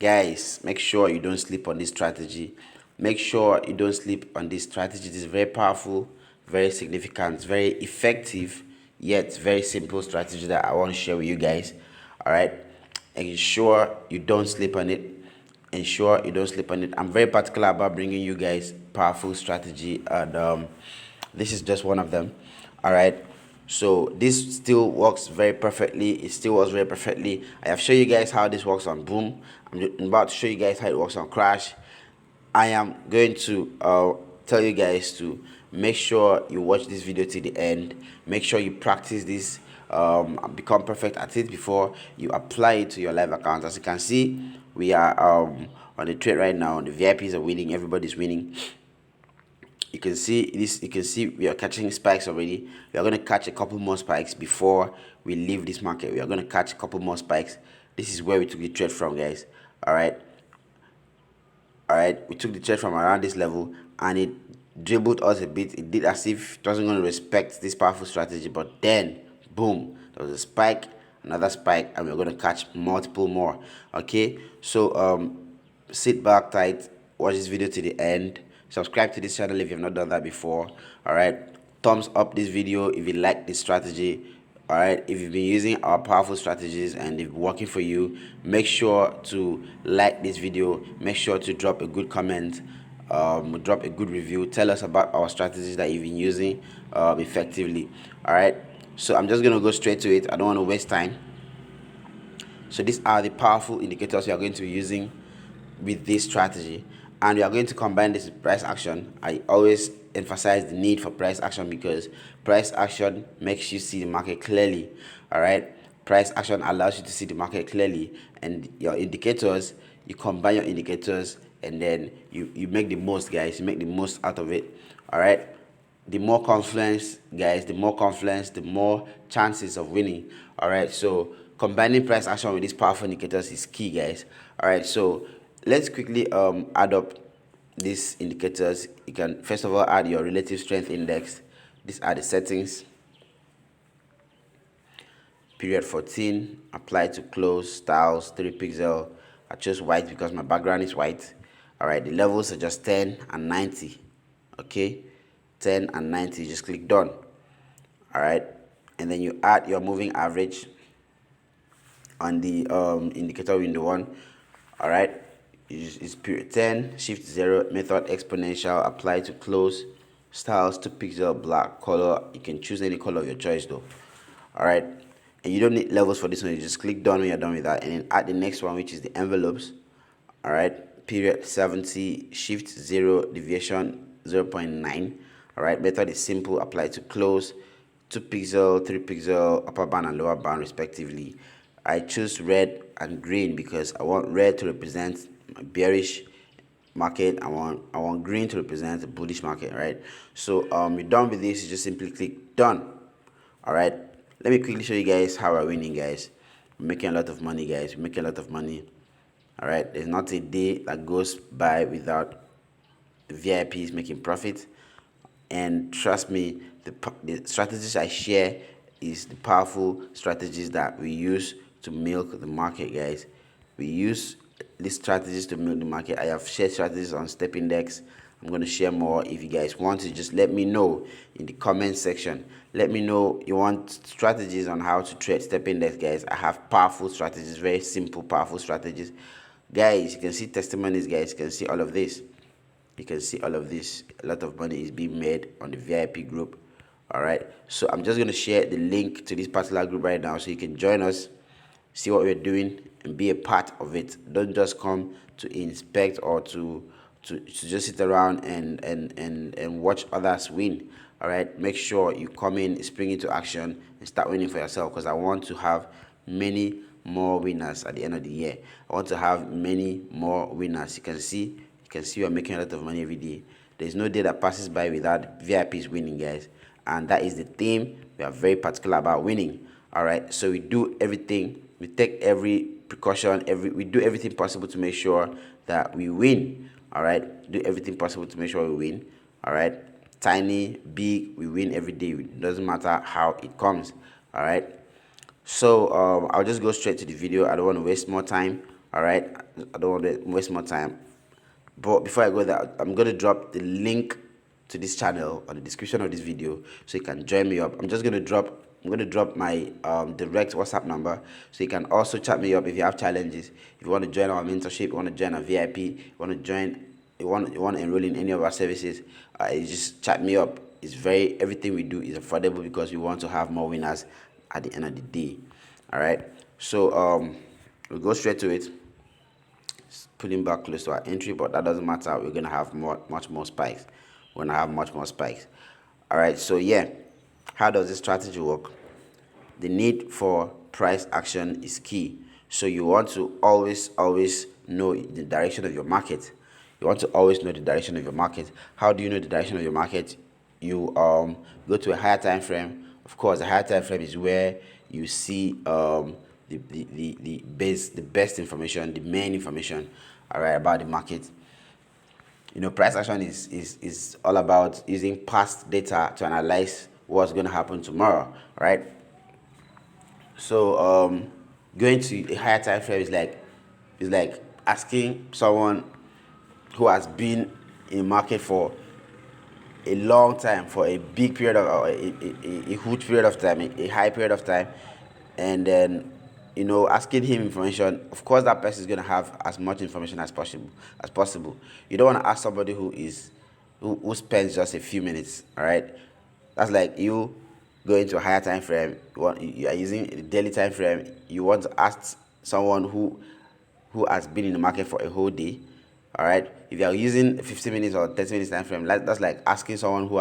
guys, make sure you don't sleep on this strategy. Make sure you don't sleep on this strategy. It is very powerful, very significant, very effective, yet very simple strategy that I want to share with you guys. All right, ensure you don't sleep on it. Ensure you don't sleep on it. I'm very particular about bringing you guys powerful strategy, and this is just one of them. All right, so this still works very perfectly. It still works very perfectly. I have shown you guys how this works on boom. I'm about to show you guys how it works on crash. I am going to tell you guys to make sure you watch this video to the end. Make sure you practice this, become perfect at it before you apply it to your live account. As you can see, we are on the trade right now. The VIPs are winning. Everybody's winning. You can see this. You can see we are catching spikes already. We are going to catch a couple more spikes before we leave this market. We are going to catch a couple more spikes. This is where we took the trade from, guys. All right. All right, we took the trade from around this level and it dribbled us a bit. It did as if it wasn't going to respect this powerful strategy, but then boom, there was a spike, another spike, and we're going to catch multiple more. Okay, so sit back tight, watch this video to the end, subscribe to this channel if you've not done that before. All right, thumbs up this video if you like this strategy. All right, if you've been using our powerful strategies and they're working for you, make sure to like this video. Make sure to drop a good comment, drop a good review. Tell us about our strategies that you've been using effectively. All right, so I'm just gonna go straight to it. I don't want to waste time. So these are the powerful indicators we are going to be using with this strategy, and we are going to combine this with price action. I always emphasize the need for price action because price action makes you see the market clearly. All right, price action allows you to see the market clearly, and your indicators, you combine your indicators and then you make the most, guys. You make the most out of it. All right, the more confidence, guys, the more confidence, the more chances of winning. All right, so combining price action with these powerful indicators is key, guys. All right, so let's quickly add up these indicators. You can first of all add your relative strength index. These are the settings. Period 14, apply to close, styles 3 pixel. I chose white because my background is white. All right, the levels are just 10 and 90. Okay, 10 and 90, just click done. All right, and then you add your moving average on the indicator window one. All right, it's period 10, shift 0, method exponential, apply to close, styles 2 pixel, black color. You can choose any color of your choice though. All right, and you don't need levels for this one. You just click done when you're done with that, and then add the next one, which is the envelopes. All right, period 70, shift 0, deviation 0.9. All right, method is simple, apply to close, 2 pixel, 3 pixel, upper band and lower band respectively. I choose red and green because I want red to represent a bearish market. I want green to represent a bullish market, right? So you're done with this. You just simply click done. All right, let me quickly show you guys how we're winning, guys. We're making a lot of money, guys. We're making a lot of money. All right, there's not a day that goes by without the VIPs making profit. And trust me, the strategies I share is the powerful strategies that we use to milk the market, guys. We use these strategies to milk the market. I have shared strategies on step index. I'm going to share more. If you guys want to, just let me know in the comment section. Let me know you want strategies on how to trade step index, guys. I have powerful strategies, very simple, powerful strategies. Guys, you can see testimonies, guys. You can see all of this. You can see all of this. A lot of money is being made on the VIP group. All right, so I'm just going to share the link to this particular group right now so you can join us, see what we're doing, and be a part of it. Don't just come to inspect or to just sit around and watch others win. All right, make sure you come in, spring into action, and start winning for yourself, because I want to have many more winners at the end of the year. I want to have many more winners. You can see we're making a lot of money every day. There's no day that passes by without VIPs winning, guys. And that is the theme. We are very particular about winning. All right, so we do everything. We take every precaution. We do everything possible to make sure that we win. All right, do everything possible to make sure we win. All right, tiny, big, we win every day. It doesn't matter how it comes. All right, so I'll just go straight to the video. I don't want to waste more time. All right, I don't want to waste more time. But before I go there, I'm going to drop the link to this channel on the description of this video so you can join me up. I'm going to drop my direct WhatsApp number so you can also chat me up if you have challenges. If you want to join our mentorship, you want to join a VIP, you want to join, you want to enroll in any of our services, you just chat me up. It's everything we do is affordable because we want to have more winners at the end of the day. All right, so we'll go straight to it. Pulling back close to our entry, but that doesn't matter. We're gonna have much more spikes. We're gonna have much more spikes. All right, so yeah, how does this strategy work? The need for price action is key. So you want to always know the direction of your market. You want to always know the direction of your market. How do you know the direction of your market? You go to a higher time frame. Of course, a higher time frame is where you see the best information, the main information, all right, about the market. You know, price action is all about using past data to analyze what's going to happen tomorrow, right? So going to a higher time frame is like asking someone who has been in the market for a long time, for a big period of a huge period of time, a high period of time, and then asking him information. Of course that person is going to have as much information as possible. You don't want to ask somebody who spends just a few minutes. All right, that's like you go into a higher time frame. You are using a daily time frame. You want to ask someone who has been in the market for a whole day. All right, if you are using 15 minutes or 30 minutes time frame, that's like asking someone who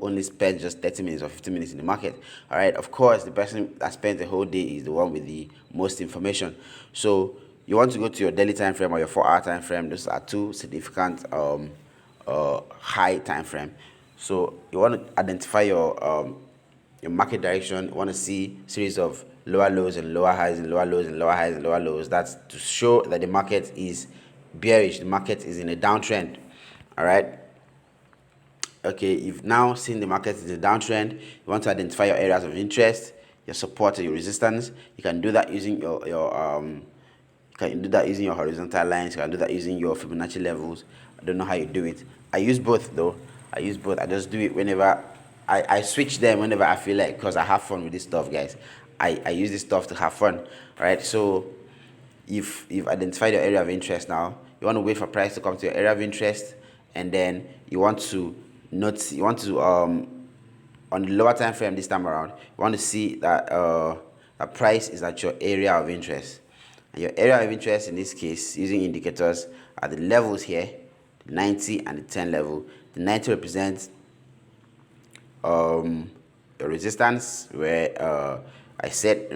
only spent just 30 minutes or 15 minutes in the market. All right, of course the person that spent the whole day is the one with the most information. So you want to go to your daily time frame or your 4-hour time frame. Those are two significant high time frame. So you want to identify your market direction. You want to see series of lower lows and lower highs and lower lows and lower highs and lower lows. That's to show that the market is bearish, the market is in a downtrend. All right, okay, you've now seen the market is in a downtrend. You want to identify your areas of interest, your support and your resistance. You can do that using your horizontal lines. You can do that using your Fibonacci levels. I don't know how you do it. I use both though. I just do it whenever I switch them whenever I feel like, because I have fun with this stuff, guys. I use this stuff to have fun. All right, so if you've identified your area of interest now, you want to wait for price to come to your area of interest, and then you want to on the lower time frame this time around, you want to see that the price is at your area of interest. And your area of interest in this case, using indicators, are the levels here, the 90 and the 10 level. The 90 represents your resistance, where I said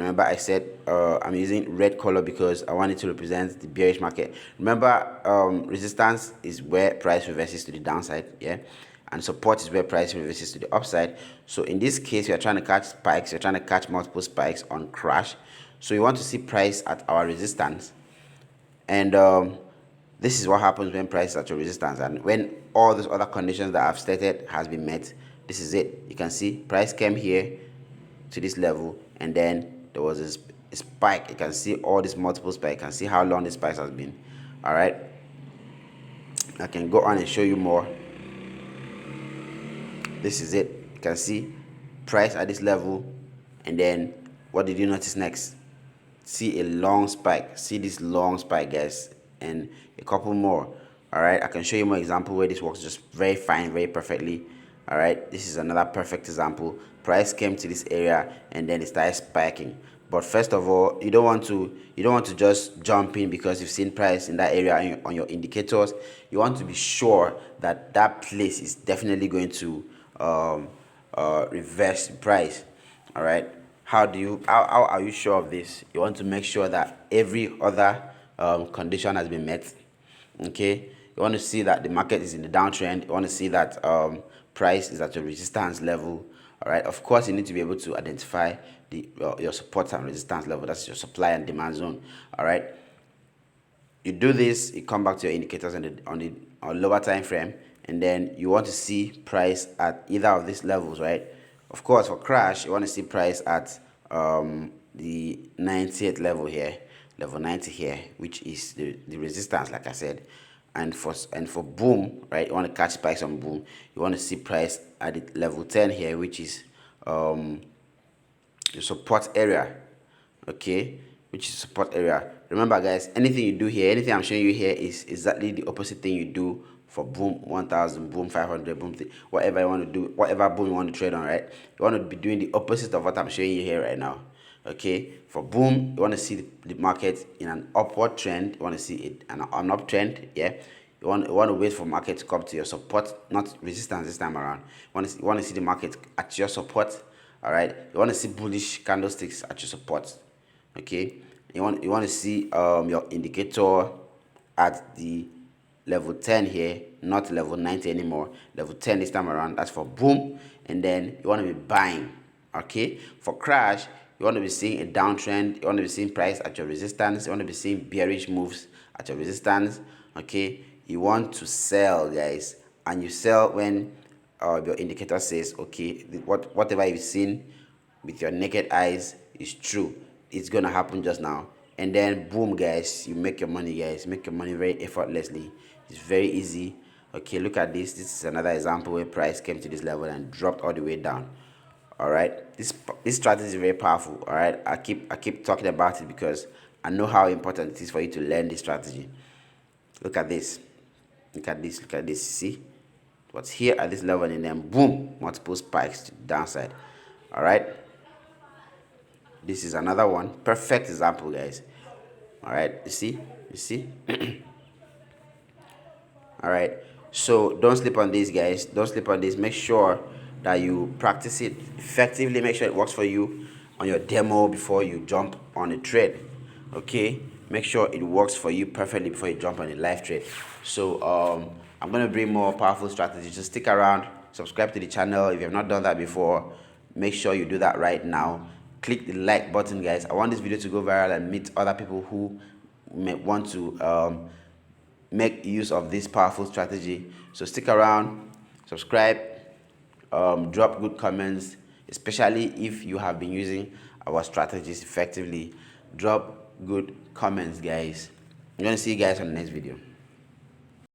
I'm using red color because I want it to represent the bearish market. Remember, resistance is where price reverses to the downside, yeah, and support is where price reverses to the upside. So in this case, we are trying to catch spikes. We're trying to catch multiple spikes on crash. So you want to see price at our resistance, and this is what happens when price is at your resistance, and when all those other conditions that I've stated has been met. This is it. You can see price came here to this level, and then there was a spike. You can see all these multiple spikes. You can see how long this spike has been. All right, I can go on and show you more. This is it. You can see price at this level, and then what did you notice next? See a long spike. See this long spike, guys, and a couple more. All right, I can show you more example where this works just very fine, very perfectly. All right, this is another perfect example. Price came to this area and then it started spiking. But first of all, you don't want to just jump in because you've seen price in that area on your indicators. You want to be sure that that place is definitely going to reverse the price. All right, how are you sure of this? You want to make sure that every other condition has been met. Okay, you want to see that the market is in the downtrend. You want to see that price is at a resistance level. All right, of course you need to be able to identify your support and resistance level. That's your supply and demand zone. All right, you do this, you come back to your indicators on the lower time frame, and then you want to see price at either of these levels, right? Of course, for crash, you want to see price at the 98th level here. level 90 here, which is the resistance, like I said. And for boom, right, you want to catch spikes on boom, you want to see price at the level 10 here, which is the support area. Okay, which is support area. Remember guys, anything you do here, anything I'm showing you here is exactly the opposite thing you do for boom 1000, boom 500, boom whatever you want to do, whatever boom you want to trade on, right? You want to be doing the opposite of what I'm showing you here right now. Okay, for boom, you want to see the market in an upward trend, you want to see it an uptrend. Yeah, you want to wait for market to come to your support, not resistance this time around. You want to see the market at your support. All right, you want to see bullish candlesticks at your support. Okay, you want to see your indicator at the level 10 here, not level 90 anymore, level 10 this time around. That's for boom. And then you want to be buying. Okay, for crash, you want to be seeing a downtrend, you want to be seeing price at your resistance, you want to be seeing bearish moves at your resistance. Okay, you want to sell, guys, and you sell when your indicator says, okay, whatever you've seen with your naked eyes is true, it's gonna happen just now. And then boom, guys, you make your money, guys. Make your money very effortlessly. It's very easy. Okay, look at this. This is another example where price came to this level and dropped all the way down. All right, this strategy is very powerful. All right, I keep talking about it because I know how important it is for you to learn this strategy. Look at this. Look at this. Look at this. See what's here at this level, and then boom, multiple spikes to the downside. All right, this is another one. Perfect example, guys. All right, you see. All right, so don't sleep on this, guys. Don't sleep on this. Make sure that you practice it effectively. Make sure it works for you on your demo before you jump on a trade. Okay, make sure it works for you perfectly before you jump on a live trade. So I'm gonna bring more powerful strategies. Just stick around, subscribe to the channel if you have not done that before. Make sure you do that right now. Click the like button, guys. I want this video to go viral and meet other people who may want to make use of this powerful strategy. So stick around, subscribe, drop good comments, especially if you have been using our strategies effectively. Drop good comments, guys. I'm gonna see you guys on the next video.